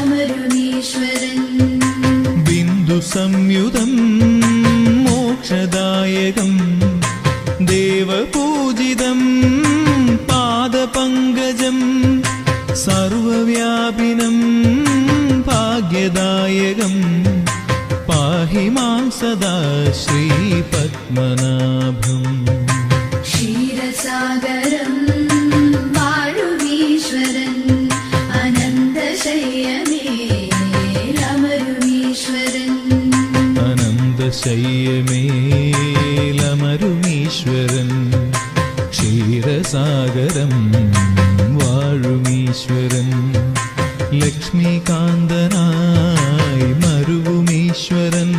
അനന്തശയ്യമേലമരുമീശ്വരൻ ബിന്ദു സംയുതം മോക്ഷദായകം ദേവപൂജിതം പാദപങ്കജം സർവവ്യാപിനം ഭാഗ്യദായകം പാഹി മാം സദാ ശ്രീപത്മനാഭം ക്ഷീരസാഗരം വാഴുമീശ്വരൻ അനന്തശയ്യമേലമരുമീശ്വരൻ അനന്തശയ്യമേലമരുമീശ്വരൻ ക്ഷീരസാഗരം വാഴുമീശ്വരൻ ലക്ഷ്മീകാന്തനായി മരുവുമീശ്വരൻ